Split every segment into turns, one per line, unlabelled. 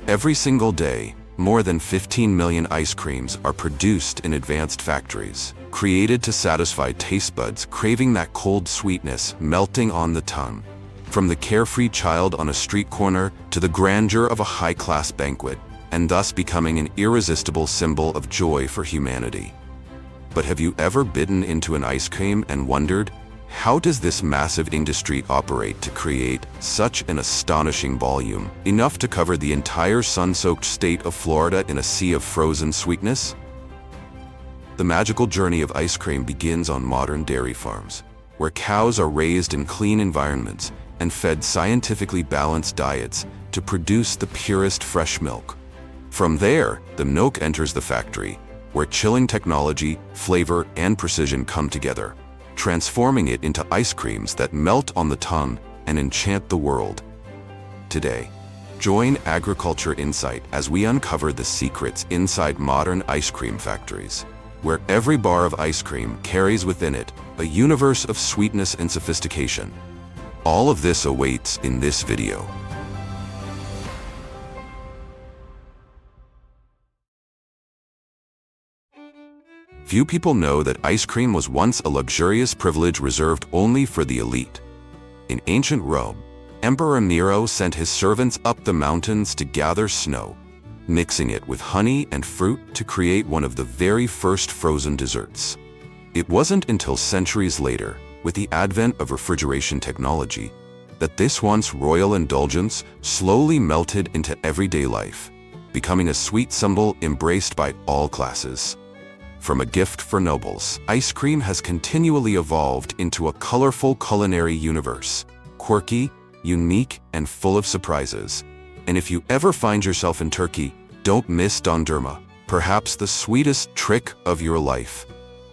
Every single day, more than 15 million ice creams are produced in advanced factories, created to satisfy taste buds craving that cold sweetness melting on the tongue. From the carefree child on a street corner to the grandeur of a high-class banquet, and thus becoming an irresistible symbol of joy for humanity. But have you ever bitten into an ice cream and wondered, how does this massive industry operate to create such an astonishing volume, enough to cover the entire sun-soaked state of Florida in a sea of frozen sweetness? The magical journey of ice cream begins on modern dairy farms, where cows are raised in clean environments and fed scientifically balanced diets to produce the purest fresh milk. From there, the milk enters the factory, where chilling technology, flavor, and precision come together, transforming it into ice creams that melt on the tongue and enchant the world. Today, join Agriculture Insight as we uncover the secrets inside modern ice cream factories, where every bar of ice cream carries within it a universe of sweetness and sophistication. All of this awaits in this video. Few people know that ice cream was once a luxurious privilege reserved only for the elite. In ancient Rome, Emperor Nero sent his servants up the mountains to gather snow, mixing it with honey and fruit to create one of the very first frozen desserts. It wasn't until centuries later, with the advent of refrigeration technology, that this once royal indulgence slowly melted into everyday life, becoming a sweet symbol embraced by all classes. From a gift for nobles, ice cream has continually evolved into a colorful culinary universe, quirky, unique, and full of surprises. And if you ever find yourself in Turkey, don't miss dondurma, perhaps the sweetest trick of your life.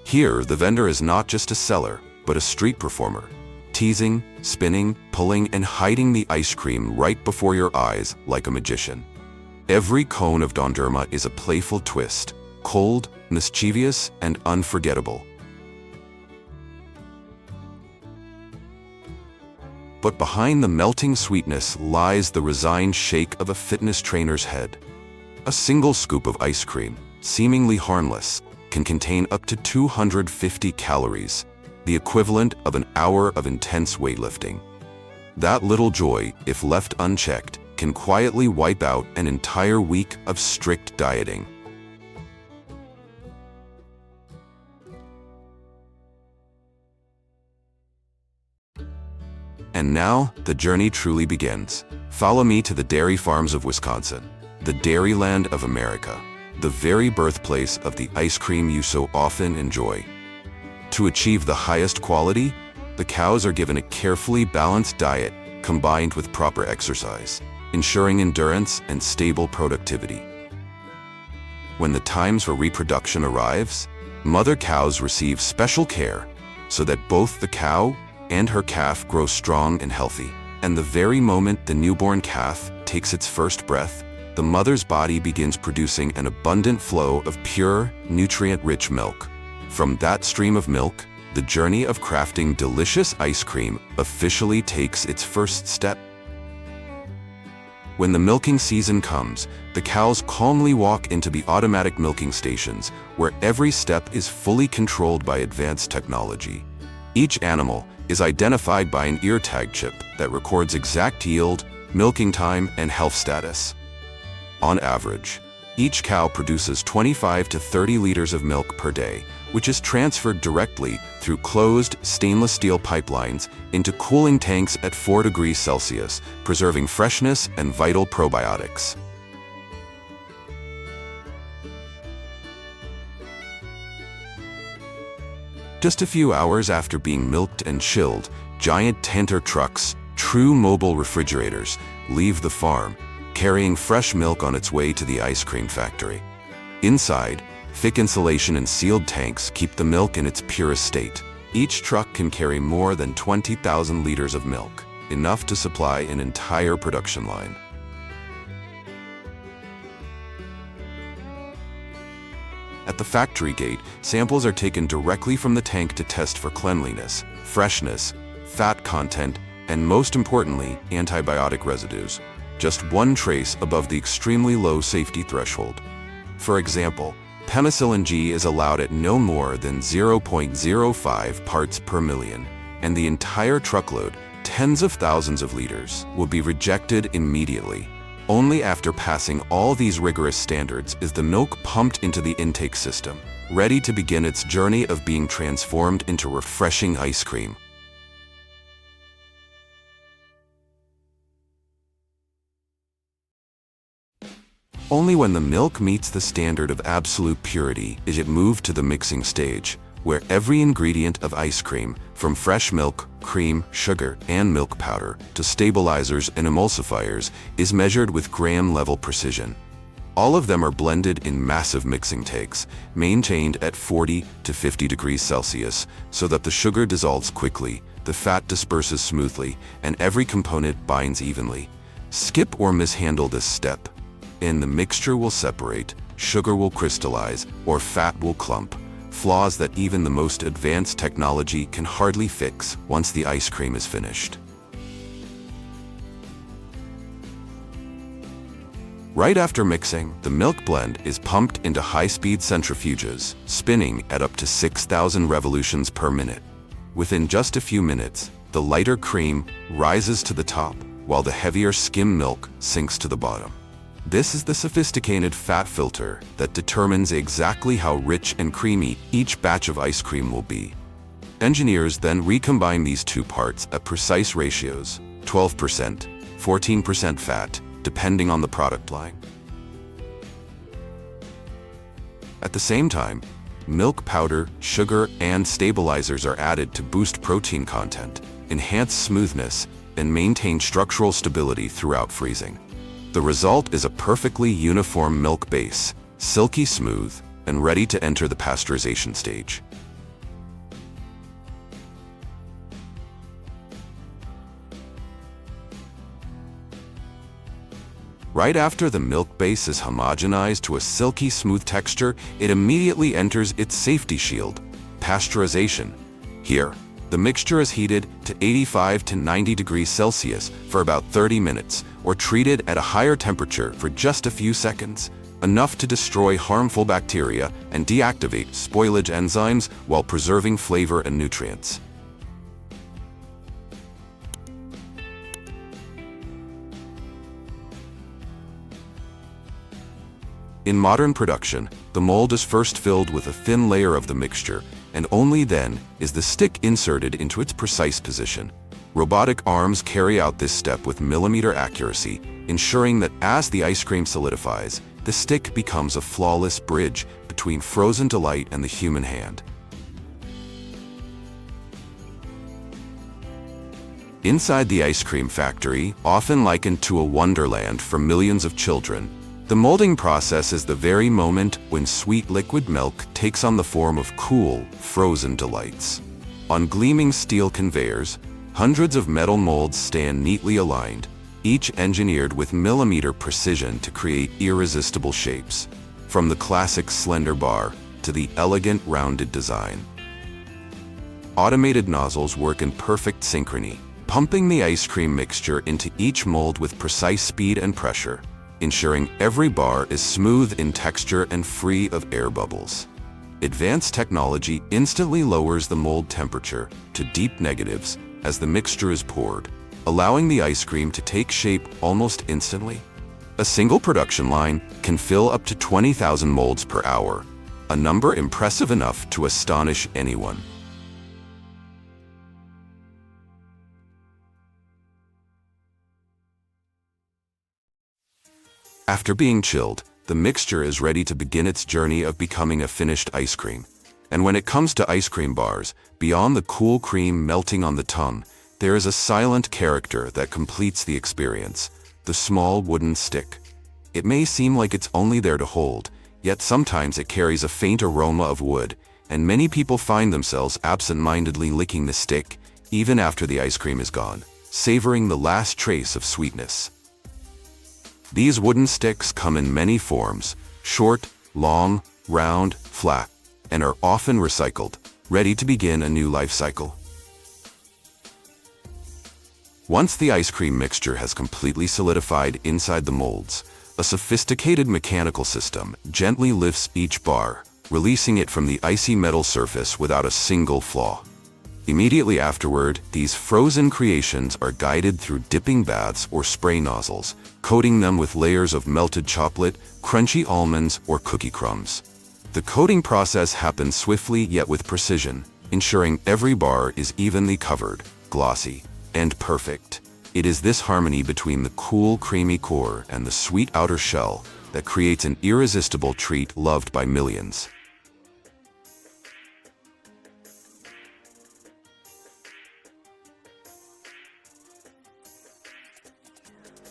Here, the vendor is not just a seller, but a street performer, teasing, spinning, pulling, and hiding the ice cream right before your eyes like a magician. Every cone of dondurma is a playful twist, cold, mischievous, and unforgettable. But behind the melting sweetness lies the resigned shake of a fitness trainer's head. A single scoop of ice cream, seemingly harmless, can contain up to 250 calories, the equivalent of an hour of intense weightlifting. That little joy, if left unchecked, can quietly wipe out an entire week of strict dieting. And now, the journey truly begins. Follow me to the dairy farms of Wisconsin, the dairyland of America, the very birthplace of the ice cream you so often enjoy. To achieve the highest quality, the cows are given a carefully balanced diet combined with proper exercise, ensuring endurance and stable productivity. When the times for reproduction arrives, mother cows receive special care so that both the cow and her calf grow strong and healthy. And the very moment the newborn calf takes its first breath, the mother's body begins producing an abundant flow of pure, nutrient-rich milk. From that stream of milk, the journey of crafting delicious ice cream officially takes its first step. When the milking season comes, the cows calmly walk into the automatic milking stations, where every step is fully controlled by advanced technology. Each animal is identified by an ear tag chip that records exact yield, milking time, and health status. On average, each cow produces 25 to 30 liters of milk per day, which is transferred directly through closed stainless steel pipelines into cooling tanks at 4 degrees Celsius, preserving freshness and vital probiotics. Just a few hours after being milked and chilled, giant tanker trucks, true mobile refrigerators, leave the farm, carrying fresh milk on its way to the ice cream factory. Inside, thick insulation and sealed tanks keep the milk in its purest state. Each truck can carry more than 20,000 liters of milk, enough to supply an entire production line. At the factory gate, samples are taken directly from the tank to test for cleanliness, freshness, fat content, and most importantly, antibiotic residues. just one trace above the extremely low safety threshold. For example, penicillin G is allowed at no more than 0.05 parts per million, and the entire truckload, tens of thousands of liters, will be rejected immediately. Only after passing all these rigorous standards is the milk pumped into the intake system, ready to begin its journey of being transformed into refreshing ice cream. Only when the milk meets the standard of absolute purity is it moved to the mixing stage, where every ingredient of ice cream, from fresh milk, cream, sugar, and milk powder, to stabilizers and emulsifiers, is measured with gram-level precision. All of them are blended in massive mixing tanks, maintained at 40 to 50 degrees Celsius, so that the sugar dissolves quickly, the fat disperses smoothly, and every component binds evenly. Skip or mishandle this step, and the mixture will separate, sugar will crystallize, or fat will clump, flaws that even the most advanced technology can hardly fix once the ice cream is finished. Right after mixing, the milk blend is pumped into high-speed centrifuges, spinning at up to 6,000 revolutions per minute. Within just a few minutes, the lighter cream rises to the top, while the heavier skim milk sinks to the bottom. This is the sophisticated fat filter that determines exactly how rich and creamy each batch of ice cream will be. Engineers then recombine these two parts at precise ratios, 12%, 14% fat, depending on the product line. At the same time, milk powder, sugar, and stabilizers are added to boost protein content, enhance smoothness, and maintain structural stability throughout freezing. The result is a perfectly uniform milk base, silky smooth, and ready to enter the pasteurization stage. Right after the milk base is homogenized to a silky smooth texture, it immediately enters its safety shield, pasteurization. Here, the mixture is heated to 85 to 90 degrees Celsius for about 30 minutes, or treated at a higher temperature for just a few seconds, enough to destroy harmful bacteria and deactivate spoilage enzymes while preserving flavor and nutrients. In modern production, the mold is first filled with a thin layer of the mixture, and only then is the stick inserted into its precise position. Robotic arms carry out this step with millimeter accuracy, ensuring that as the ice cream solidifies, the stick becomes a flawless bridge between frozen delight and the human hand. Inside the ice cream factory, often likened to a wonderland for millions of children, the molding process is the very moment when sweet liquid milk takes on the form of cool, frozen delights. On gleaming steel conveyors, hundreds of metal molds stand neatly aligned, each engineered with millimeter precision to create irresistible shapes, from the classic slender bar to the elegant rounded design. Automated nozzles work in perfect synchrony, pumping the ice cream mixture into each mold with precise speed and pressure, ensuring every bar is smooth in texture and free of air bubbles. Advanced technology instantly lowers the mold temperature to deep negatives as the mixture is poured, allowing the ice cream to take shape almost instantly. A single production line can fill up to 20,000 molds per hour, a number impressive enough to astonish anyone. After being chilled, the mixture is ready to begin its journey of becoming a finished ice cream. And when it comes to ice cream bars, beyond the cool cream melting on the tongue, there is a silent character that completes the experience: the small wooden stick. It may seem like it's only there to hold, yet sometimes it carries a faint aroma of wood, and many people find themselves absent-mindedly licking the stick, even after the ice cream is gone, savoring the last trace of sweetness. These wooden sticks come in many forms: short, long, round, flat, and are often recycled, ready to begin a new life cycle. Once the ice cream mixture has completely solidified inside the molds, a sophisticated mechanical system gently lifts each bar, releasing it from the icy metal surface without a single flaw. Immediately afterward, these frozen creations are guided through dipping baths or spray nozzles, coating them with layers of melted chocolate, crunchy almonds, or cookie crumbs. The coating process happens swiftly yet with precision, ensuring every bar is evenly covered, glossy, and perfect. It is this harmony between the cool, creamy core and the sweet outer shell that creates an irresistible treat loved by millions.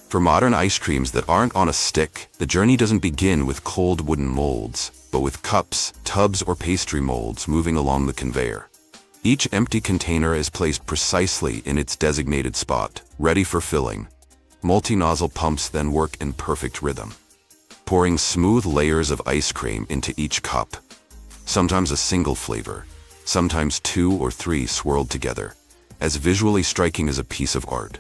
For modern ice creams that aren't on a stick, the journey doesn't begin with cold wooden molds, but with cups, tubs, or pastry molds moving along the conveyor. Each empty container is placed precisely in its designated spot, ready for filling. Multi-nozzle pumps then work in perfect rhythm, pouring smooth layers of ice cream into each cup. Sometimes a single flavor, sometimes 2 or 3 swirled together, as visually striking as a piece of art.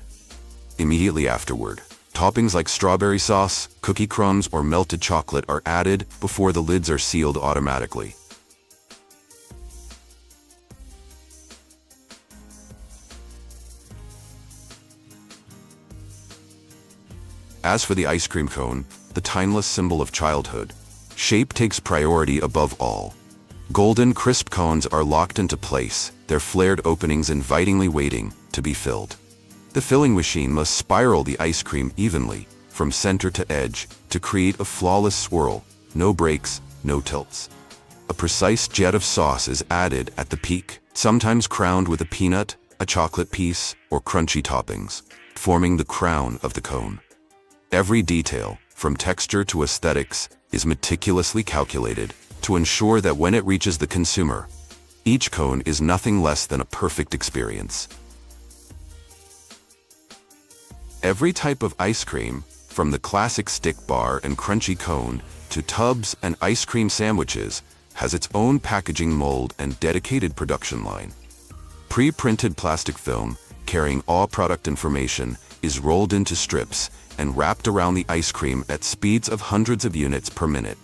Immediately afterward, toppings like strawberry sauce, cookie crumbs, or melted chocolate are added before the lids are sealed automatically. As for the ice cream cone, the timeless symbol of childhood, shape takes priority above all. Golden, crisp cones are locked into place, their flared openings invitingly waiting to be filled. The filling machine must spiral the ice cream evenly, from center to edge, to create a flawless swirl, no breaks, no tilts. A precise jet of sauce is added at the peak, sometimes crowned with a peanut, a chocolate piece, or crunchy toppings, forming the crown of the cone. Every detail, from texture to aesthetics, is meticulously calculated to ensure that when it reaches the consumer, each cone is nothing less than a perfect experience. Every type of ice cream, from the classic stick bar and crunchy cone to tubs and ice cream sandwiches, has its own packaging mold and dedicated production line. Pre-printed plastic film, carrying all product information, is rolled into strips and wrapped around the ice cream at speeds of hundreds of units per minute,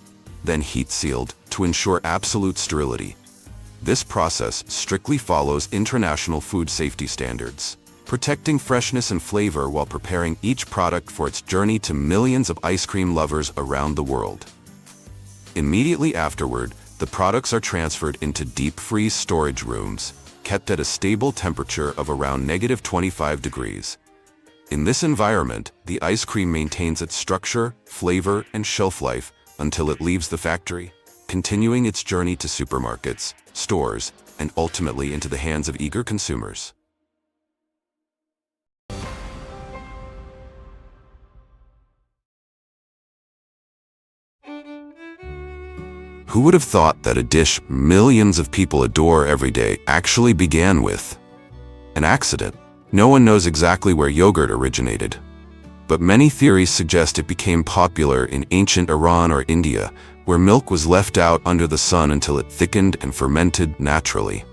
then heat-sealed to ensure absolute sterility. This process strictly follows international food safety standards, protecting freshness and flavor while preparing each product for its journey to millions of ice cream lovers around the world. Immediately afterward, the products are transferred into deep-freeze storage rooms, kept at a stable temperature of around -25 degrees. In this environment, the ice cream maintains its structure, flavor, and shelf life until it leaves the factory, continuing its journey to supermarkets, stores, and ultimately into the hands of eager consumers. Who would have thought that a dish millions of people adore every day actually began with an accident? No one knows exactly where yogurt originated, but many theories suggest it became popular in ancient Iran or India, where milk was left out under the sun until it thickened and fermented naturally.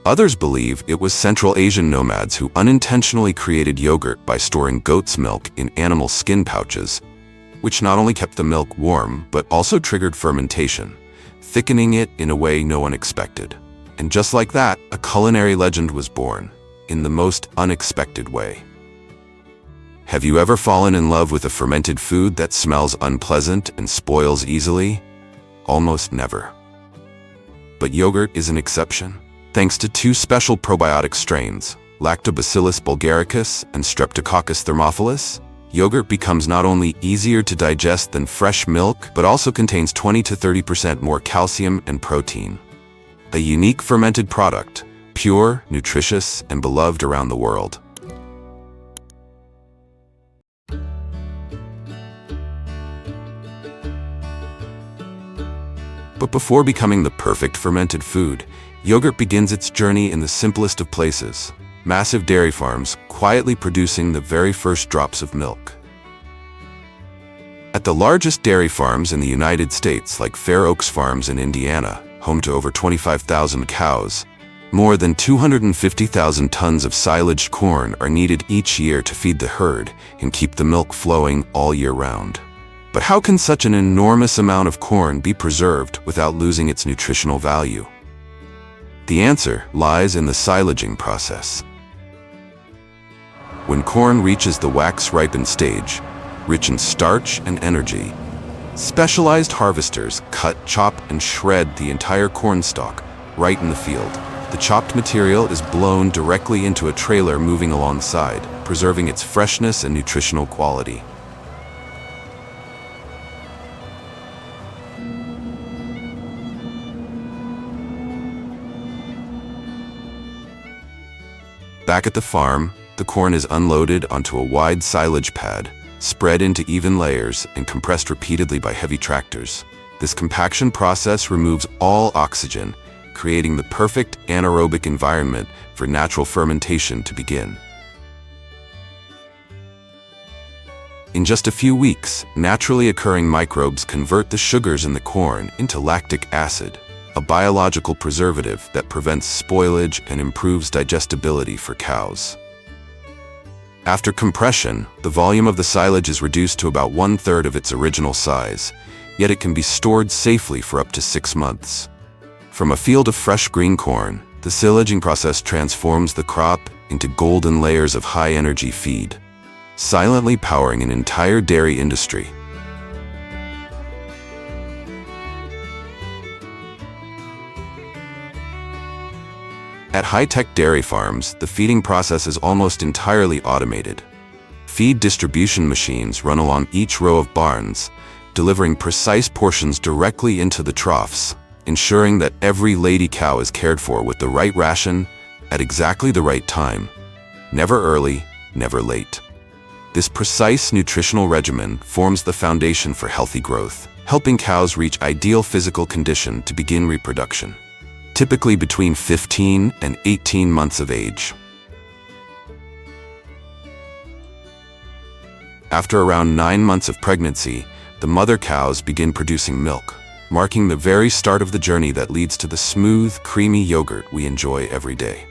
Others believe it was Central Asian nomads who unintentionally created yogurt by storing goat's milk in animal skin pouches, which not only kept the milk warm but also triggered fermentation, thickening it in a way no one expected. And just like that, a culinary legend was born, in the most unexpected way. Have you ever fallen in love with a fermented food that smells unpleasant and spoils easily? Almost never. But yogurt is an exception. Thanks to 2 special probiotic strains, Lactobacillus bulgaricus and Streptococcus thermophilus, yogurt becomes not only easier to digest than fresh milk, but also contains 20 to 30% more calcium and protein. A unique fermented product, pure, nutritious, and beloved around the world. But before becoming the perfect fermented food, yogurt begins its journey in the simplest of places. Massive dairy farms quietly producing the very first drops of milk. At the largest dairy farms in the United States, like Fair Oaks Farms in Indiana, home to over 25,000 cows, More than 250,000 tons of silaged corn are needed each year to feed the herd and keep the milk flowing all year round. But how can such an enormous amount of corn be preserved without losing its nutritional value? The answer lies in the silaging process. When corn reaches the wax-ripened stage, rich in starch and energy, specialized harvesters cut, chop, and shred the entire corn stalk right in the field. The chopped material is blown directly into a trailer moving alongside, preserving its freshness and nutritional quality. Back at the farm, the corn is unloaded onto a wide silage pad, spread into even layers and compressed repeatedly by heavy tractors. This compaction process removes all oxygen, creating the perfect anaerobic environment for natural fermentation to begin. In just a few weeks, naturally occurring microbes convert the sugars in the corn into lactic acid, a biological preservative that prevents spoilage and improves digestibility for cows. After compression, the volume of the silage is reduced to about 1/3 of its original size, yet it can be stored safely for up to 6 months. From a field of fresh green corn, the silaging process transforms the crop into golden layers of high-energy feed, silently powering an entire dairy industry. At high-tech dairy farms, the feeding process is almost entirely automated. Feed distribution machines run along each row of barns, delivering precise portions directly into the troughs, ensuring that every lady cow is cared for with the right ration at exactly the right time. Never early, never late. This precise nutritional regimen forms the foundation for healthy growth, helping cows reach ideal physical condition to begin reproduction, typically between 15 and 18 months of age. After around 9 months of pregnancy, the mother cows begin producing milk, marking the very start of the journey that leads to the smooth, creamy yogurt we enjoy every day.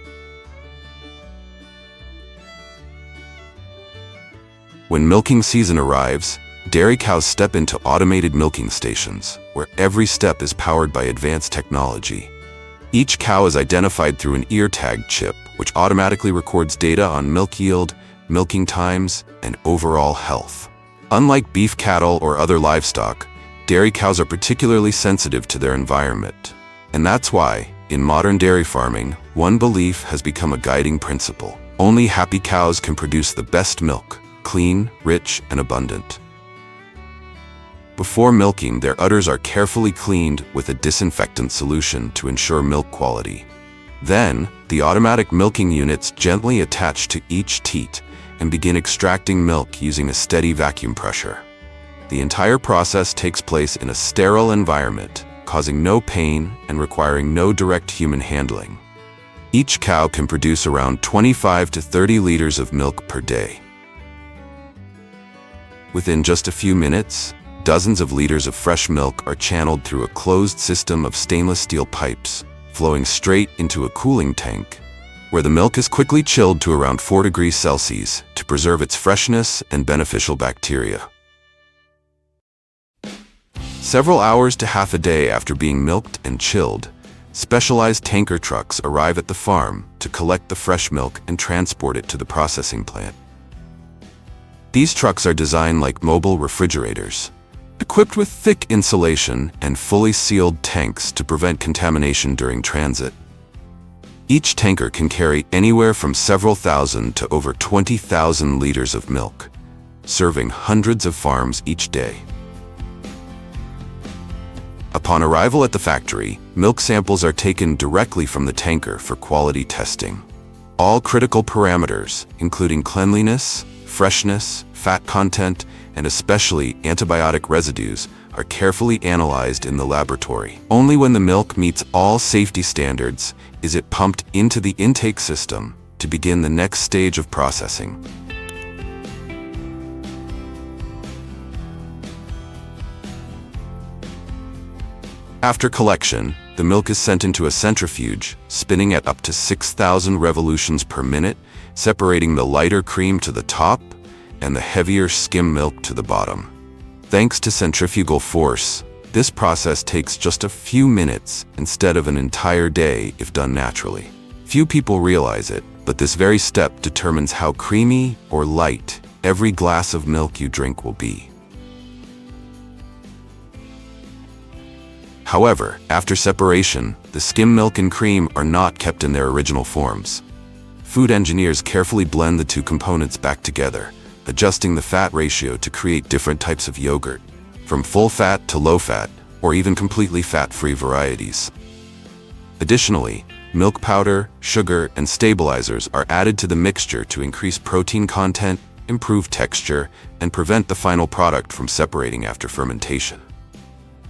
When milking season arrives, dairy cows step into automated milking stations, where every step is powered by advanced technology. Each cow is identified through an ear tag chip, which automatically records data on milk yield, milking times, and overall health. Unlike beef cattle or other livestock, dairy cows are particularly sensitive to their environment. And that's why, in modern dairy farming, one belief has become a guiding principle. Only happy cows can produce the best milk, clean, rich, and abundant. Before milking, their udders are carefully cleaned with a disinfectant solution to ensure milk quality. Then, the automatic milking units gently attach to each teat and begin extracting milk using a steady vacuum pressure. The entire process takes place in a sterile environment, causing no pain and requiring no direct human handling. Each cow can produce around 25 to 30 liters of milk per day. Within just a few minutes, dozens of liters of fresh milk are channeled through a closed system of stainless steel pipes, flowing straight into a cooling tank, where the milk is quickly chilled to around 4 degrees Celsius to preserve its freshness and beneficial bacteria. Several hours to half a day after being milked and chilled, specialized tanker trucks arrive at the farm to collect the fresh milk and transport it to the processing plant. These trucks are designed like mobile refrigerators, equipped with thick insulation and fully sealed tanks to prevent contamination during transit. Each tanker can carry anywhere from several thousand to over 20,000 liters of milk, serving hundreds of farms each day. Upon arrival at the factory, milk samples are taken directly from the tanker for quality testing. All critical parameters, including cleanliness, freshness, fat content, and especially antibiotic residues, are carefully analyzed in the laboratory. Only when the milk meets all safety standards is it pumped into the intake system to begin the next stage of processing. After collection, The milk is sent into a centrifuge, spinning at up to 6,000 revolutions per minute, separating the lighter cream to the top and the heavier skim milk to the bottom. Thanks to centrifugal force, this process takes just a few minutes instead of an entire day if done naturally. Few people realize it, but this very step determines how creamy or light every glass of milk you drink will be. However, after separation, the skim milk and cream are not kept in their original forms. Food engineers carefully blend the two components back together, adjusting the fat ratio to create different types of yogurt, from full fat to low fat, or even completely fat-free varieties. Additionally, milk powder, sugar, and stabilizers are added to the mixture to increase protein content, improve texture, and prevent the final product from separating after fermentation.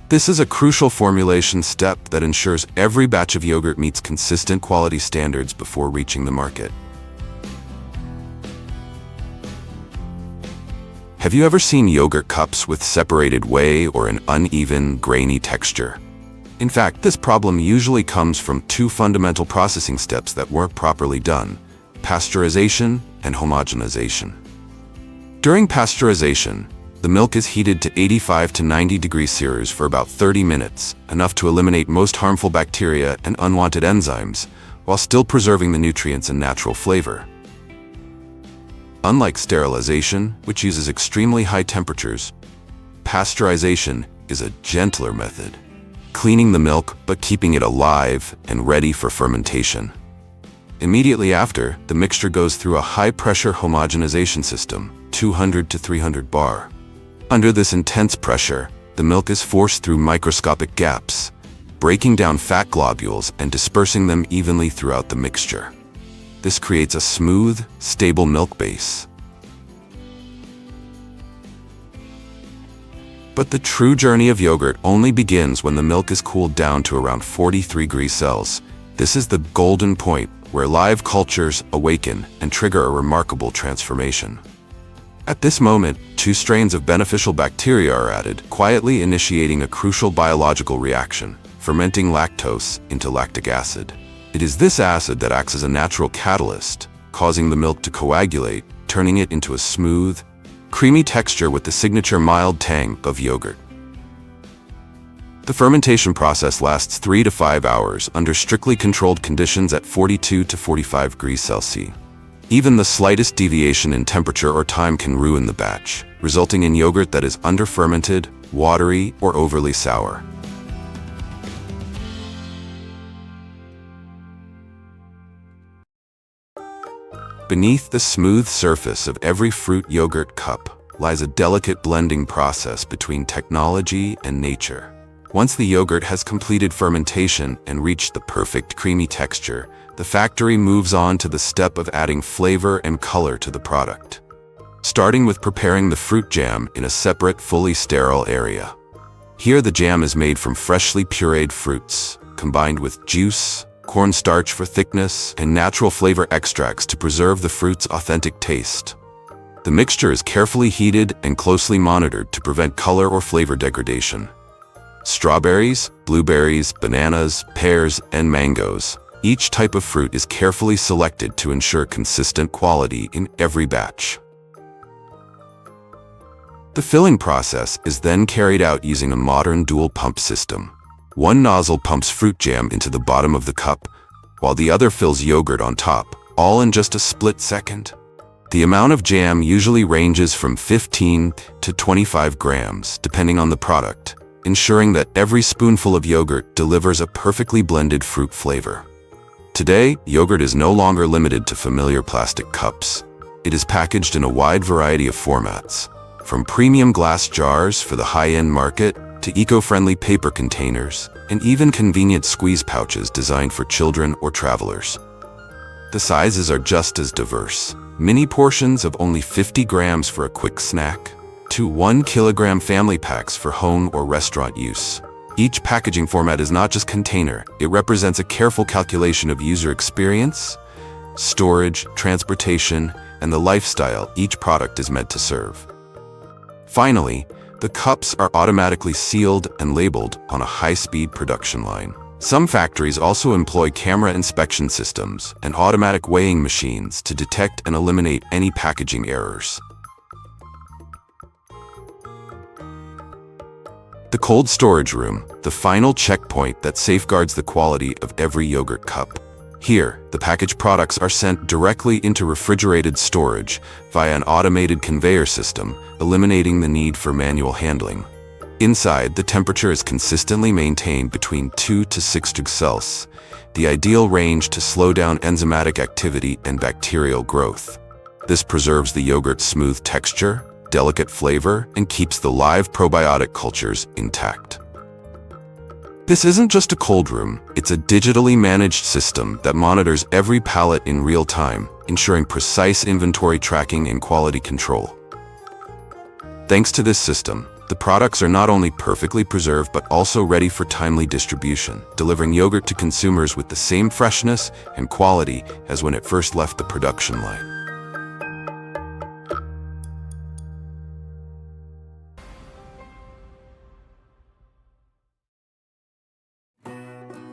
This is a crucial formulation step that ensures every batch of yogurt meets consistent quality standards before reaching the market. Have you ever seen yogurt cups with separated whey or an uneven, grainy texture? In fact, this problem usually comes from two fundamental processing steps that weren't properly done: pasteurization and homogenization. During pasteurization, the milk is heated to 85 to 90 degrees Celsius for about 30 minutes, enough to eliminate most harmful bacteria and unwanted enzymes, while still preserving the nutrients and natural flavor. Unlike sterilization, which uses extremely high temperatures, pasteurization is a gentler method, cleaning the milk but keeping it alive and ready for fermentation. Immediately after, the mixture goes through a high-pressure homogenization system, 200 to 300 bar. Under this intense pressure, the milk is forced through microscopic gaps, breaking down fat globules and dispersing them evenly throughout the mixture. This creates a smooth, stable milk base. But the true journey of yogurt only begins when the milk is cooled down to around 43 degrees Celsius. This is the golden point where live cultures awaken and trigger a remarkable transformation. At this moment, two strains of beneficial bacteria are added, quietly initiating a crucial biological reaction, fermenting lactose into lactic acid. It is this acid that acts as a natural catalyst, causing the milk to coagulate, turning it into a smooth, creamy texture with the signature mild tang of yogurt. The fermentation process lasts 3 to 5 hours under strictly controlled conditions at 42 to 45 degrees Celsius. Even the slightest deviation in temperature or time can ruin the batch, resulting in yogurt that is under-fermented, watery, or overly sour. Beneath the smooth surface of every fruit yogurt cup lies a delicate blending process between technology and nature. Once the yogurt has completed fermentation and reached the perfect creamy texture, the factory moves on to the step of adding flavor and color to the product. Starting with preparing the fruit jam in a separate, fully sterile area. Here the jam is made from freshly pureed fruits, combined with juice, cornstarch for thickness, and natural flavor extracts to preserve the fruit's authentic taste. The mixture is carefully heated and closely monitored to prevent color or flavor degradation. Strawberries, blueberries, bananas, pears, and mangoes. Each type of fruit is carefully selected to ensure consistent quality in every batch. The filling process is then carried out using a modern dual pump system. One nozzle pumps fruit jam into the bottom of the cup, while the other fills yogurt on top, all in just a split second. The amount of jam usually ranges from 15 to 25 grams, depending on the product, ensuring that every spoonful of yogurt delivers a perfectly blended fruit flavor. Today, yogurt is no longer limited to familiar plastic cups. It is packaged in a wide variety of formats, from premium glass jars for the high-end market to eco-friendly paper containers, and even convenient squeeze pouches designed for children or travelers. The sizes are just as diverse. Mini portions of only 50 grams for a quick snack, to 1 kilogram family packs for home or restaurant use. Each packaging format is not just container, it represents a careful calculation of user experience, storage, transportation, and the lifestyle each product is meant to serve. Finally, the cups are automatically sealed and labeled on a high-speed production line. Some factories also employ camera inspection systems and automatic weighing machines to detect and eliminate any packaging errors. The cold storage room, the final checkpoint that safeguards the quality of every yogurt cup. Here, the packaged products are sent directly into refrigerated storage via an automated conveyor system, eliminating the need for manual handling. Inside, the temperature is consistently maintained between 2 to 6 degrees Celsius, the ideal range to slow down enzymatic activity and bacterial growth. This preserves the yogurt's smooth texture, delicate flavor, and keeps the live probiotic cultures intact. This isn't just a cold room, it's a digitally managed system that monitors every pallet in real time, ensuring precise inventory tracking and quality control. Thanks to this system, the products are not only perfectly preserved but also ready for timely distribution, delivering yogurt to consumers with the same freshness and quality as when it first left the production line.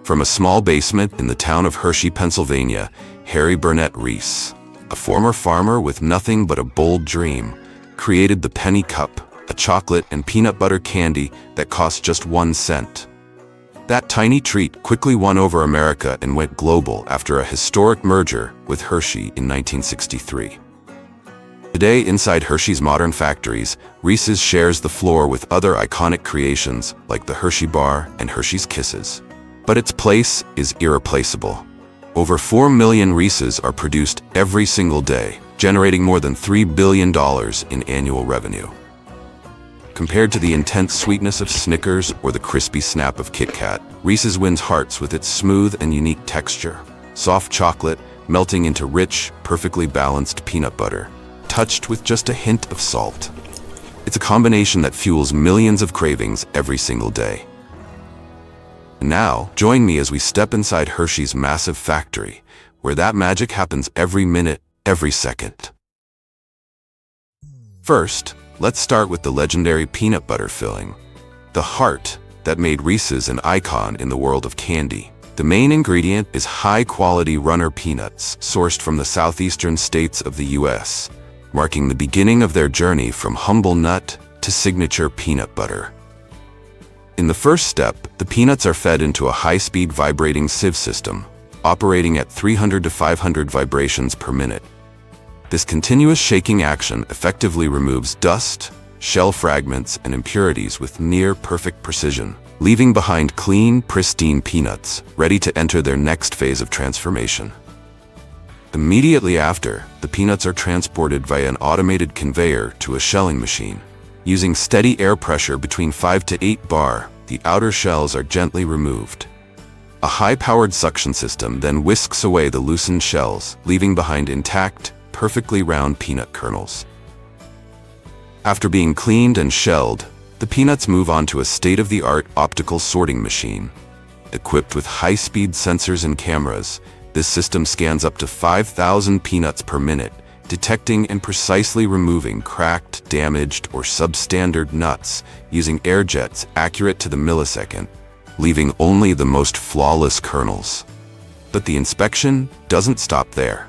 From a small basement in the town of Hershey, Pennsylvania, Harry Burnett Reese, a former farmer with nothing but a bold dream, created the Penny Cup, a chocolate and peanut butter candy that cost just 1 cent. That tiny treat quickly won over America and went global after a historic merger with Hershey in 1963. Today, inside Hershey's modern factories, Reese's shares the floor with other iconic creations like the Hershey Bar and Hershey's Kisses. But its place is irreplaceable. Over 4 million Reese's are produced every single day, generating more than $3 billion in annual revenue. Compared to the intense sweetness of Snickers or the crispy snap of Kit Kat, Reese's wins hearts with its smooth and unique texture. Soft chocolate melting into rich, perfectly balanced peanut butter, touched with just a hint of salt. It's a combination that fuels millions of cravings every single day. Now, join me as we step inside Hershey's massive factory, where that magic happens every minute, every second. First, let's start with the legendary peanut butter filling, the heart that made Reese's an icon in the world of candy. The main ingredient is high-quality runner peanuts sourced from the southeastern states of the U.S., marking the beginning of their journey from humble nut to signature peanut butter. In the first step, the peanuts are fed into a high-speed vibrating sieve system, operating at 300 to 500 vibrations per minute. This continuous shaking action effectively removes dust, shell fragments, and impurities with near-perfect precision, leaving behind clean, pristine peanuts, ready to enter their next phase of transformation. Immediately after, the peanuts are transported via an automated conveyor to a shelling machine. Using steady air pressure between 5 to 8 bar, the outer shells are gently removed. A high-powered suction system then whisks away the loosened shells, leaving behind intact, perfectly round peanut kernels. After being cleaned and shelled, the peanuts move on to a state-of-the-art optical sorting machine. Equipped with high-speed sensors and cameras, this system scans up to 5,000 peanuts per minute, detecting and precisely removing cracked, damaged, or substandard nuts using air jets accurate to the millisecond, leaving only the most flawless kernels. But the inspection doesn't stop there.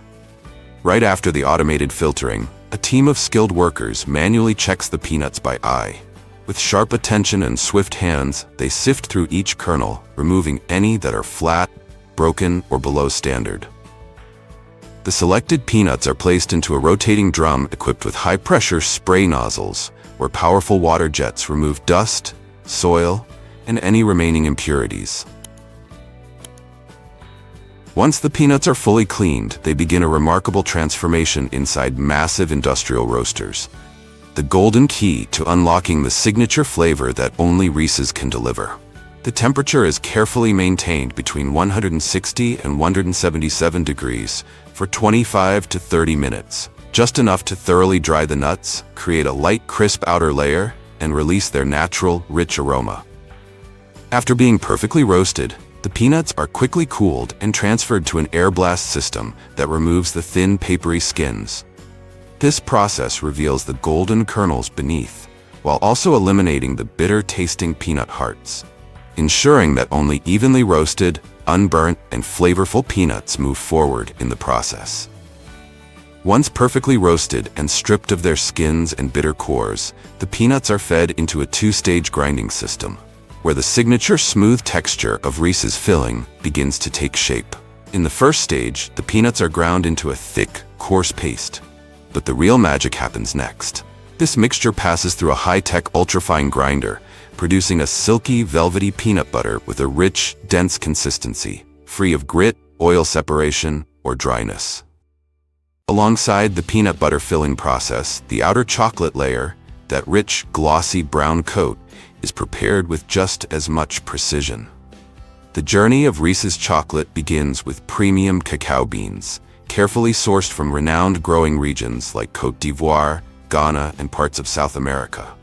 Right after the automated filtering, a team of skilled workers manually checks the peanuts by eye. With sharp attention and swift hands, they sift through each kernel, removing any that are flat, broken, or below standard. The selected peanuts are placed into a rotating drum equipped with high-pressure spray nozzles, where powerful water jets remove dust, soil, and any remaining impurities. Once the peanuts are fully cleaned, they begin a remarkable transformation inside massive industrial roasters, the golden key to unlocking the signature flavor that only Reese's can deliver. The temperature is carefully maintained between 160 and 177 degrees for 25 to 30 minutes, just enough to thoroughly dry the nuts, create a light, crisp outer layer, and release their natural, rich aroma. After being perfectly roasted, the peanuts are quickly cooled and transferred to an air blast system that removes the thin, papery skins. This process reveals the golden kernels beneath, while also eliminating the bitter-tasting peanut hearts. ensuring that only evenly roasted, unburnt, and flavorful peanuts move forward in the process. Once perfectly roasted and stripped of their skins and bitter cores, the peanuts are fed into a two-stage grinding system, where the signature smooth texture of Reese's filling begins to take shape. In the first stage, the peanuts are ground into a thick, coarse paste. But the real magic happens next. This mixture passes through a high-tech ultrafine grinder, producing a silky, velvety peanut butter with a rich, dense consistency, free of grit, oil separation, or dryness. Alongside the peanut butter filling process, the outer chocolate layer, that rich, glossy brown coat, is prepared with just as much precision. The journey of Reese's chocolate begins with premium cacao beans, carefully sourced from renowned growing regions like Côte d'Ivoire, Ghana, and parts of South America.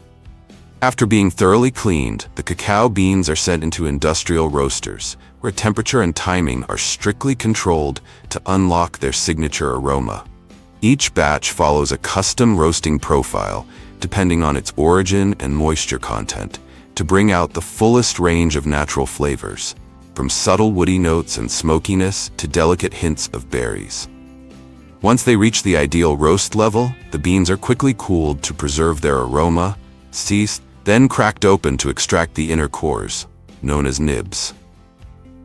After being thoroughly cleaned, the cacao beans are sent into industrial roasters, where temperature and timing are strictly controlled to unlock their signature aroma. Each batch follows a custom roasting profile, depending on its origin and moisture content, to bring out the fullest range of natural flavors, from subtle woody notes and smokiness to delicate hints of berries. Once they reach the ideal roast level, the beans are quickly cooled to preserve their aroma, then cracked open to extract the inner cores, known as nibs.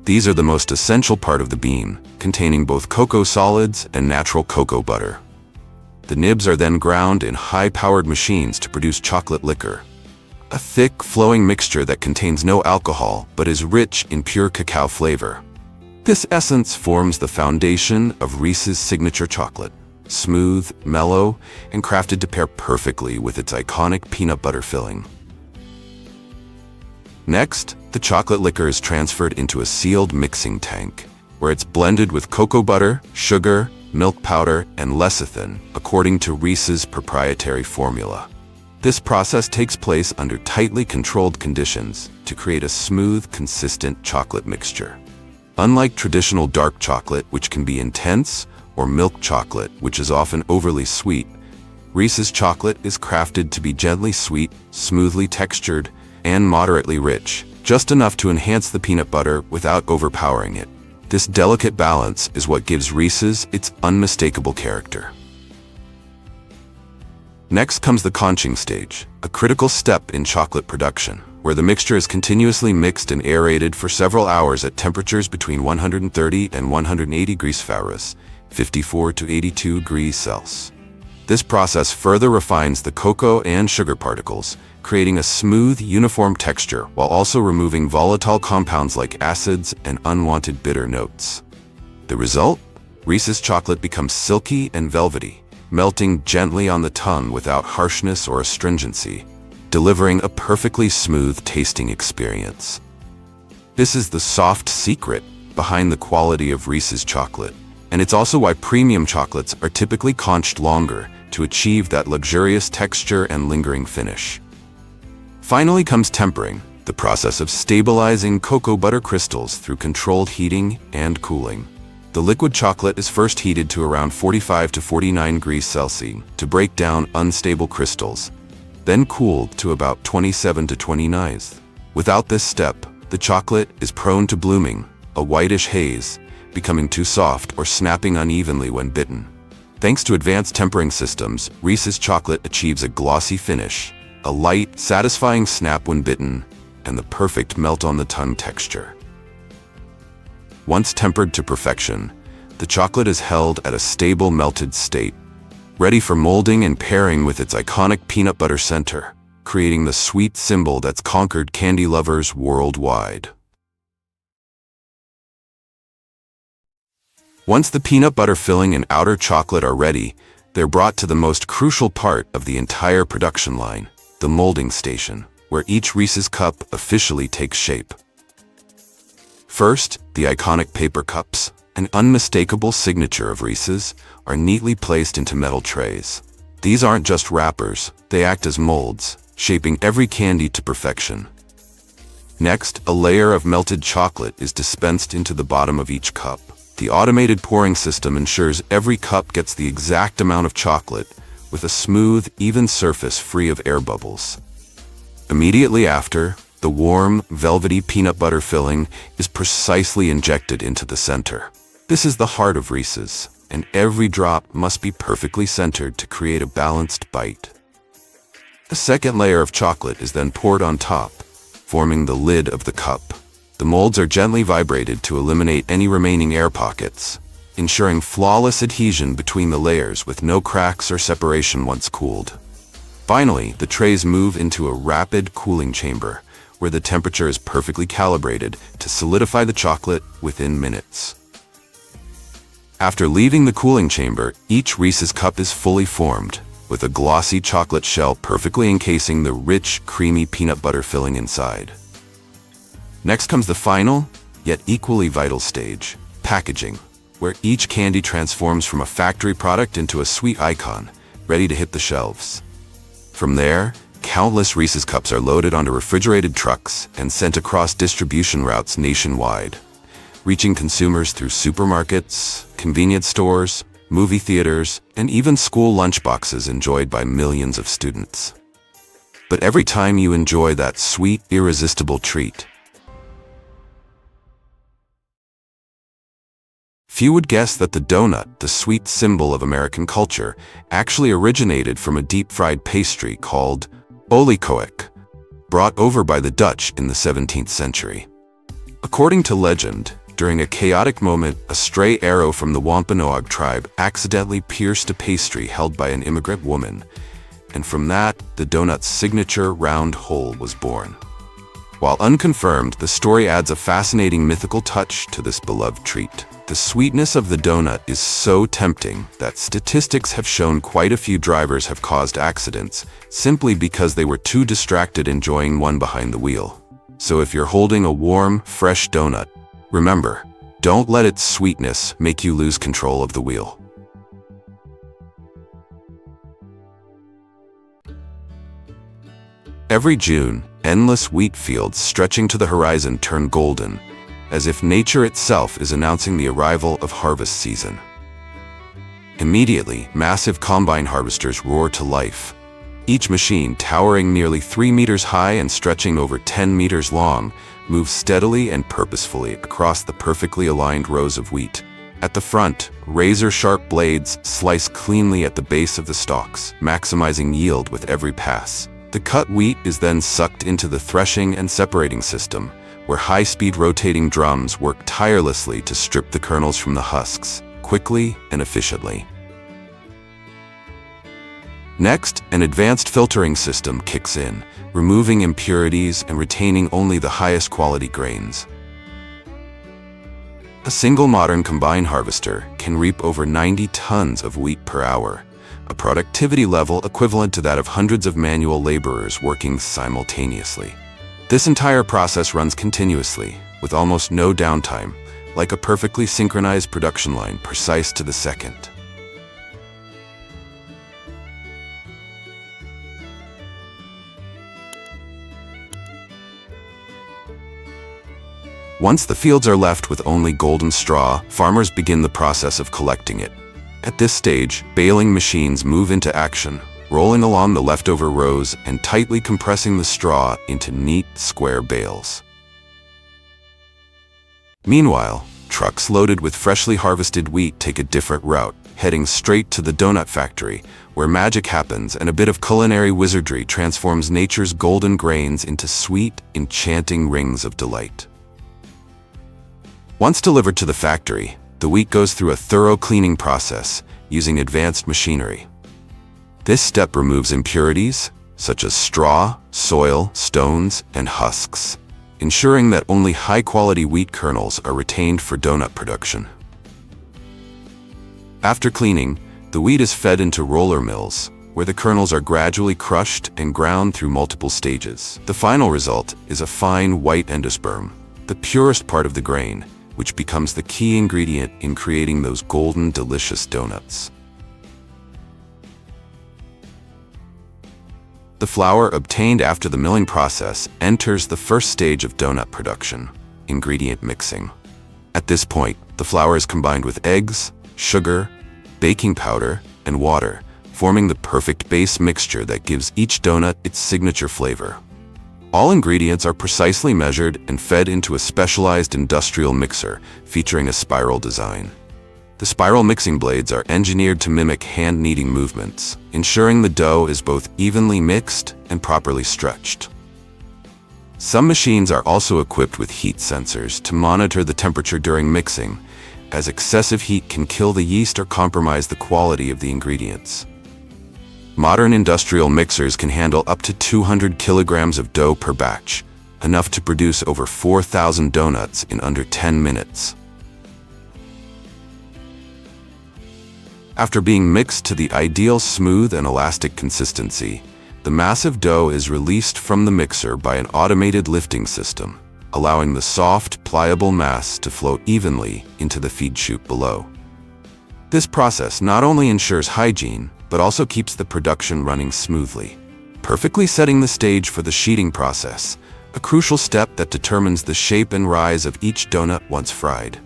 These are the most essential part of the bean, containing both cocoa solids and natural cocoa butter. The nibs are then ground in high-powered machines to produce chocolate liquor, a thick, flowing mixture that contains no alcohol but is rich in pure cacao flavor. This essence forms the foundation of Reese's signature chocolate, smooth, mellow, and crafted to pair perfectly with its iconic peanut butter filling. Next, the chocolate liquor is transferred into a sealed mixing tank, where it's blended with cocoa butter, sugar, milk powder, and lecithin, according to Reese's proprietary formula. This process takes place under tightly controlled conditions to create a smooth, consistent chocolate mixture. Unlike traditional dark chocolate, which can be intense, or milk chocolate, which is often overly sweet, Reese's chocolate is crafted to be gently sweet, smoothly textured, and moderately rich, just enough to enhance the peanut butter without overpowering it. This delicate balance is what gives Reese's its unmistakable character. Next comes the conching stage, a critical step in chocolate production, where the mixture is continuously mixed and aerated for several hours at temperatures between 130 and 180 degrees Fahrenheit, 54 to 82 degrees Celsius. This process further refines the cocoa and sugar particles, creating a smooth, uniform texture while also removing volatile compounds like acids and unwanted bitter notes. The result? Reese's chocolate becomes silky and velvety, melting gently on the tongue without harshness or astringency, delivering a perfectly smooth tasting experience. This is the soft secret behind the quality of Reese's chocolate, and it's also why premium chocolates are typically conched longer to achieve that luxurious texture and lingering finish. Finally comes tempering, the process of stabilizing cocoa butter crystals through controlled heating and cooling. The liquid chocolate is first heated to around 45 to 49 degrees Celsius to break down unstable crystals, then cooled to about 27 to 29. Without this step, the chocolate is prone to blooming, a whitish haze, becoming too soft or snapping unevenly when bitten. Thanks to advanced tempering systems, Reese's chocolate achieves a glossy finish, a light, satisfying snap when bitten, and the perfect melt-on-the-tongue texture. Once tempered to perfection, the chocolate is held at a stable melted state, ready for molding and pairing with its iconic peanut butter center, creating the sweet symbol that's conquered candy lovers worldwide. Once the peanut butter filling and outer chocolate are ready, they're brought to the most crucial part of the entire production line, the molding station, where each Reese's cup officially takes shape. First, the iconic paper cups, an unmistakable signature of Reese's, are neatly placed into metal trays. These aren't just wrappers, they act as molds, shaping every candy to perfection. Next, a layer of melted chocolate is dispensed into the bottom of each cup. The automated pouring system ensures every cup gets the exact amount of chocolate, with a smooth, even surface free of air bubbles. Immediately after, The warm, velvety peanut butter filling is precisely injected into the center. This is the heart of Reese's, and every drop must be perfectly centered to create a balanced bite. A second layer of chocolate is then poured on top, forming the lid of the cup. The molds are gently vibrated to eliminate any remaining air pockets, ensuring flawless adhesion between the layers with no cracks or separation once cooled. Finally, the trays move into a rapid cooling chamber, where the temperature is perfectly calibrated to solidify the chocolate within minutes. After leaving the cooling chamber, each Reese's cup is fully formed, with a glossy chocolate shell perfectly encasing the rich, creamy peanut butter filling inside. Next comes the final, yet equally vital stage, packaging, where each candy transforms from a factory product into a sweet icon, ready to hit the shelves. From there, countless Reese's cups are loaded onto refrigerated trucks and sent across distribution routes nationwide, reaching consumers through supermarkets, convenience stores, movie theaters, and even school lunchboxes enjoyed by millions of students. But every time you enjoy that sweet, irresistible treat, few would guess that the donut, the sweet symbol of American culture, actually originated from a deep-fried pastry called oliekoek, brought over by the Dutch in the 17th century. According to legend, during a chaotic moment, a stray arrow from the Wampanoag tribe accidentally pierced a pastry held by an immigrant woman, and from that, the donut's signature round hole was born. While unconfirmed, the story adds a fascinating mythical touch to this beloved treat. The sweetness of the donut is so tempting that statistics have shown quite a few drivers have caused accidents simply because they were too distracted enjoying one behind the wheel. So if you're holding a warm, fresh donut, remember, don't let its sweetness make you lose control of the wheel. Every June, endless wheat fields stretching to the horizon turn golden, as if nature itself is announcing the arrival of harvest season. Immediately, massive combine harvesters roar to life, each machine towering nearly 3 meters high and stretching over 10 meters long, moves steadily and purposefully across the perfectly aligned rows of wheat. At the front, razor-sharp blades slice cleanly at the base of the stalks, maximizing yield with every pass. The cut wheat is then sucked into the threshing and separating system, where high-speed rotating drums work tirelessly to strip the kernels from the husks, quickly and efficiently. Next, an advanced filtering system kicks in, removing impurities and retaining only the highest quality grains. A single modern combine harvester can reap over 90 tons of wheat per hour, a productivity level equivalent to that of hundreds of manual laborers working simultaneously. This entire process runs continuously, with almost no downtime, like a perfectly synchronized production line, precise to the second. Once the fields are left with only golden straw, farmers begin the process of collecting it. At this stage, baling machines move into action, rolling along the leftover rows and tightly compressing the straw into neat, square bales. Meanwhile, trucks loaded with freshly harvested wheat take a different route, heading straight to the donut factory, where magic happens and a bit of culinary wizardry transforms nature's golden grains into sweet, enchanting rings of delight. Once delivered to the factory, the wheat goes through a thorough cleaning process using advanced machinery. This step removes impurities, such as straw, soil, stones, and husks, ensuring that only high-quality wheat kernels are retained for donut production. After cleaning, the wheat is fed into roller mills, where the kernels are gradually crushed and ground through multiple stages. The final result is a fine white endosperm, the purest part of the grain, which becomes the key ingredient in creating those golden, delicious donuts. The flour obtained after the milling process enters the first stage of donut production, ingredient mixing. At this point, the flour is combined with eggs, sugar, baking powder, and water, forming the perfect base mixture that gives each donut its signature flavor. All ingredients are precisely measured and fed into a specialized industrial mixer featuring a spiral design. The spiral mixing blades are engineered to mimic hand-kneading movements, ensuring the dough is both evenly mixed and properly stretched. Some machines are also equipped with heat sensors to monitor the temperature during mixing, as excessive heat can kill the yeast or compromise the quality of the ingredients. Modern industrial mixers can handle up to 200 kilograms of dough per batch, enough to produce over 4,000 donuts in under 10 minutes. After being mixed to the ideal smooth and elastic consistency, the massive dough is released from the mixer by an automated lifting system, allowing the soft, pliable mass to flow evenly into the feed chute below. This process not only ensures hygiene, but also keeps the production running smoothly, perfectly setting the stage for the sheeting process, a crucial step that determines the shape and rise of each donut once fried.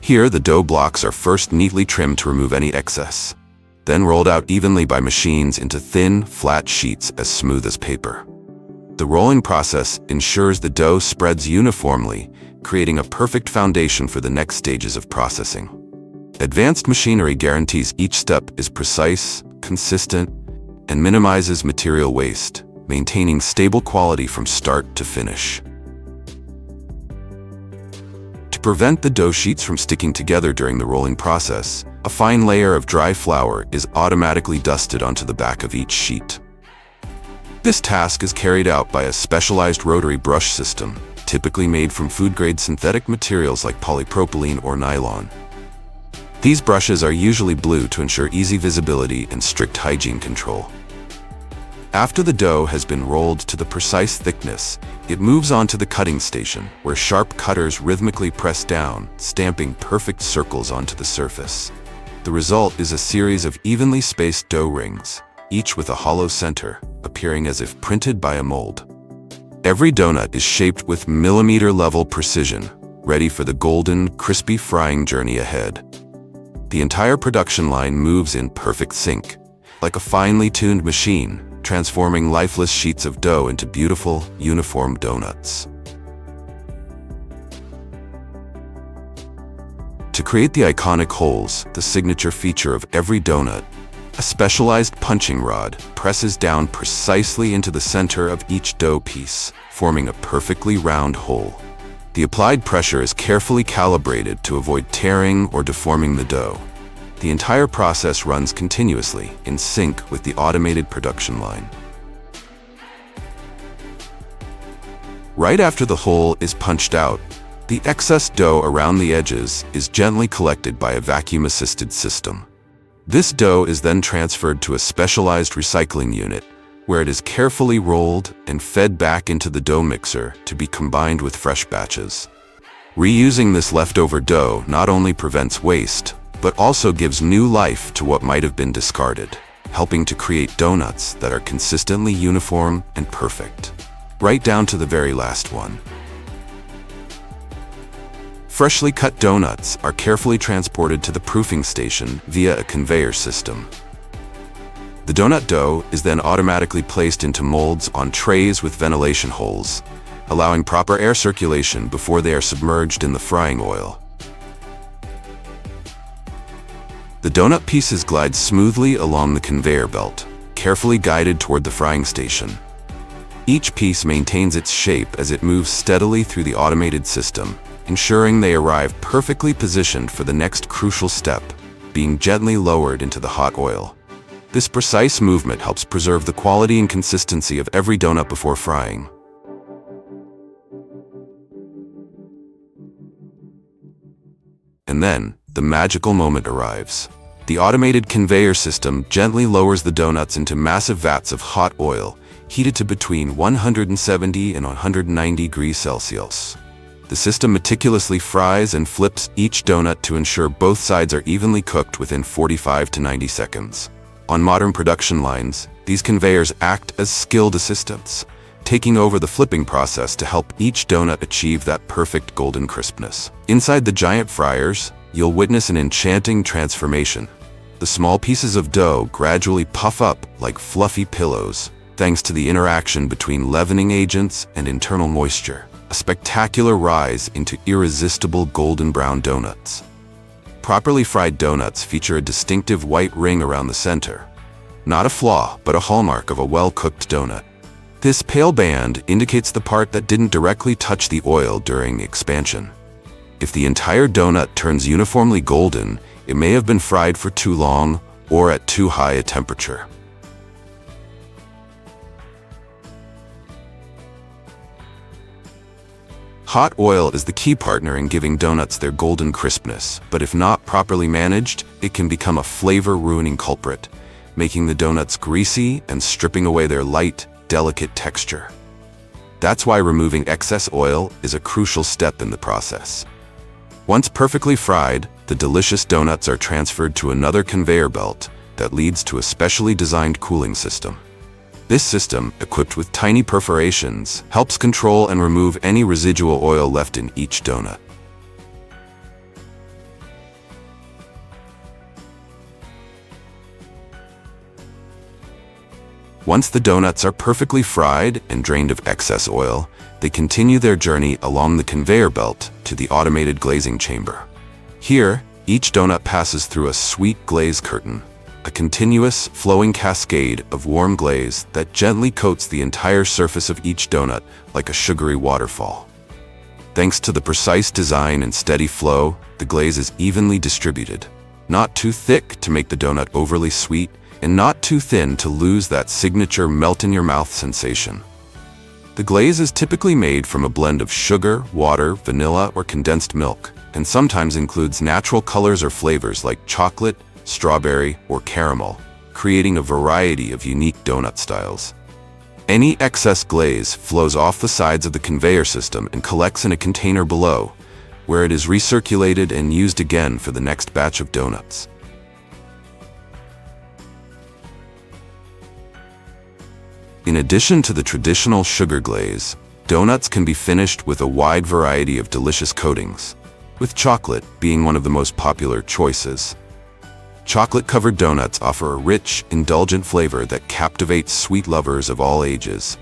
Here, the dough blocks are first neatly trimmed to remove any excess, then rolled out evenly by machines into thin, flat sheets as smooth as paper. The rolling process ensures the dough spreads uniformly, creating a perfect foundation for the next stages of processing. Advanced machinery guarantees each step is precise, consistent, and minimizes material waste, maintaining stable quality from start to finish. To prevent the dough sheets from sticking together during the rolling process, a fine layer of dry flour is automatically dusted onto the back of each sheet. This task is carried out by a specialized rotary brush system, typically made from food-grade synthetic materials like polypropylene or nylon. These brushes are usually blue to ensure easy visibility and strict hygiene control. After the dough has been rolled to the precise thickness, it moves on to the cutting station, where sharp cutters rhythmically press down, stamping perfect circles onto the surface. The result is a series of evenly spaced dough rings, each with a hollow center, appearing as if printed by a mold. Every donut is shaped with millimeter-level precision, ready for the golden, crispy frying journey ahead. The entire production line moves in perfect sync, like a finely tuned machine, transforming lifeless sheets of dough into beautiful, uniform donuts. To create the iconic holes, the signature feature of every donut, a specialized punching rod presses down precisely into the center of each dough piece, forming a perfectly round hole. The applied pressure is carefully calibrated to avoid tearing or deforming the dough. The entire process runs continuously, in sync with the automated production line. Right after the hole is punched out, the excess dough around the edges is gently collected by a vacuum-assisted system. This dough is then transferred to a specialized recycling unit, where it is carefully rolled and fed back into the dough mixer to be combined with fresh batches. Reusing this leftover dough not only prevents waste, but also gives new life to what might have been discarded, helping to create donuts that are consistently uniform and perfect, right down to the very last one. Freshly cut donuts are carefully transported to the proofing station via a conveyor system. The donut dough is then automatically placed into molds on trays with ventilation holes, allowing proper air circulation before they are submerged in the frying oil. The donut pieces glide smoothly along the conveyor belt, carefully guided toward the frying station. Each piece maintains its shape as it moves steadily through the automated system, ensuring they arrive perfectly positioned for the next crucial step, being gently lowered into the hot oil. This precise movement helps preserve the quality and consistency of every donut before frying. And then, the magical moment arrives. The automated conveyor system gently lowers the donuts into massive vats of hot oil, heated to between 170 and 190 degrees Celsius. The system meticulously fries and flips each donut to ensure both sides are evenly cooked within 45 to 90 seconds. On modern production lines, these conveyors act as skilled assistants, taking over the flipping process to help each donut achieve that perfect golden crispness. Inside the giant fryers, you'll witness an enchanting transformation. The small pieces of dough gradually puff up like fluffy pillows, thanks to the interaction between leavening agents and internal moisture, a spectacular rise into irresistible golden brown donuts. Properly fried donuts feature a distinctive white ring around the center. Not a flaw, but a hallmark of a well-cooked donut. This pale band indicates the part that didn't directly touch the oil during expansion. If the entire donut turns uniformly golden, it may have been fried for too long or at too high a temperature. Hot oil is the key partner in giving donuts their golden crispness, but if not properly managed, it can become a flavor-ruining culprit, making the donuts greasy and stripping away their light, delicate texture. That's why removing excess oil is a crucial step in the process. Once perfectly fried, the delicious donuts are transferred to another conveyor belt that leads to a specially designed cooling system. This system, equipped with tiny perforations, helps control and remove any residual oil left in each donut. Once the donuts are perfectly fried and drained of excess oil, they continue their journey along the conveyor belt to the automated glazing chamber. Here, each donut passes through a sweet glaze curtain, a continuous, flowing cascade of warm glaze that gently coats the entire surface of each donut like a sugary waterfall. Thanks to the precise design and steady flow, the glaze is evenly distributed. Not too thick to make the donut overly sweet, and not too thin to lose that signature melt-in-your-mouth sensation. The glaze is typically made from a blend of sugar, water, vanilla, or condensed milk, and sometimes includes natural colors or flavors like chocolate, strawberry, or caramel, creating a variety of unique donut styles. Any excess glaze flows off the sides of the conveyor system and collects in a container below, where it is recirculated and used again for the next batch of donuts. In addition to the traditional sugar glaze, donuts can be finished with a wide variety of delicious coatings, with chocolate being one of the most popular choices. Chocolate-covered donuts offer a rich, indulgent flavor that captivates sweet lovers of all ages.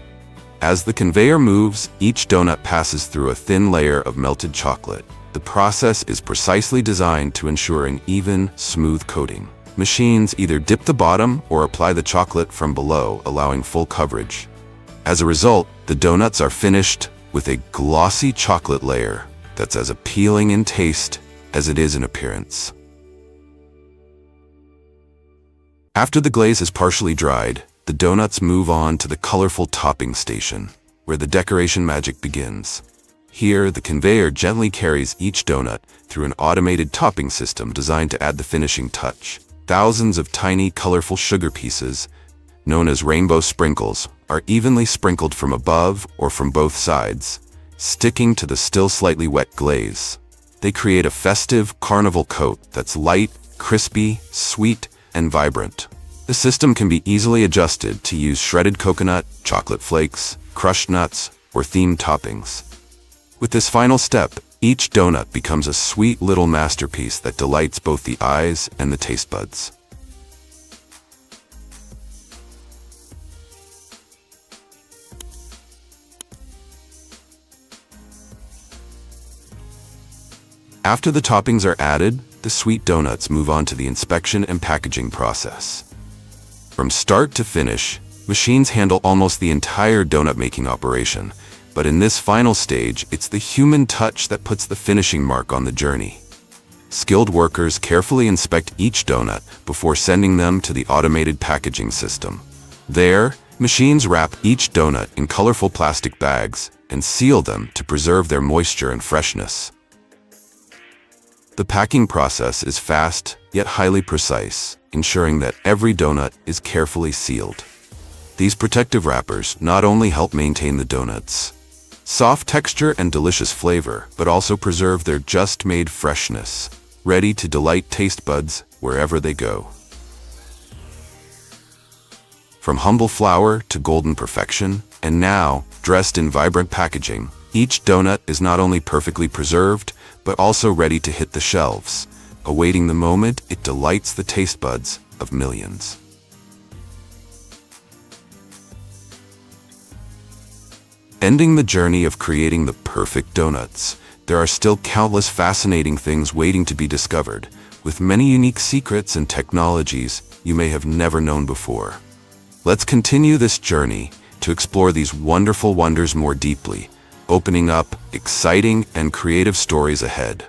As the conveyor moves, each donut passes through a thin layer of melted chocolate. The process is precisely designed to ensure an even, smooth coating. Machines either dip the bottom or apply the chocolate from below, allowing full coverage. As a result, the donuts are finished with a glossy chocolate layer that's as appealing in taste as it is in appearance. After the glaze is partially dried, the donuts move on to the colorful topping station, where the decoration magic begins. Here, the conveyor gently carries each donut through an automated topping system designed to add the finishing touch. Thousands of tiny, colorful sugar pieces, known as rainbow sprinkles, are evenly sprinkled from above or from both sides, sticking to the still slightly wet glaze. They create a festive, carnival coat that's light, crispy, sweet, and vibrant. The system can be easily adjusted to use shredded coconut, chocolate flakes, crushed nuts, or themed toppings. With this final step, each donut becomes a sweet little masterpiece that delights both the eyes and the taste buds. After the toppings are added, the sweet donuts move on to the inspection and packaging process. From start to finish, machines handle almost the entire donut-making operation, but in this final stage, it's the human touch that puts the finishing mark on the journey. Skilled workers carefully inspect each donut before sending them to the automated packaging system. There, machines wrap each donut in colorful plastic bags and seal them to preserve their moisture and freshness. The packing process is fast, yet highly precise, ensuring that every donut is carefully sealed. These protective wrappers not only help maintain the donuts' soft texture and delicious flavor, but also preserve their just-made freshness, ready to delight taste buds wherever they go. From humble flour to golden perfection, and now, dressed in vibrant packaging, each donut is not only perfectly preserved, but also ready to hit the shelves, awaiting the moment it delights the taste buds of millions. Ending the journey of creating the perfect donuts, there are still countless fascinating things waiting to be discovered, with many unique secrets and technologies you may have never known before. Let's continue this journey to explore these wonderful wonders more deeply, opening up exciting and creative stories ahead.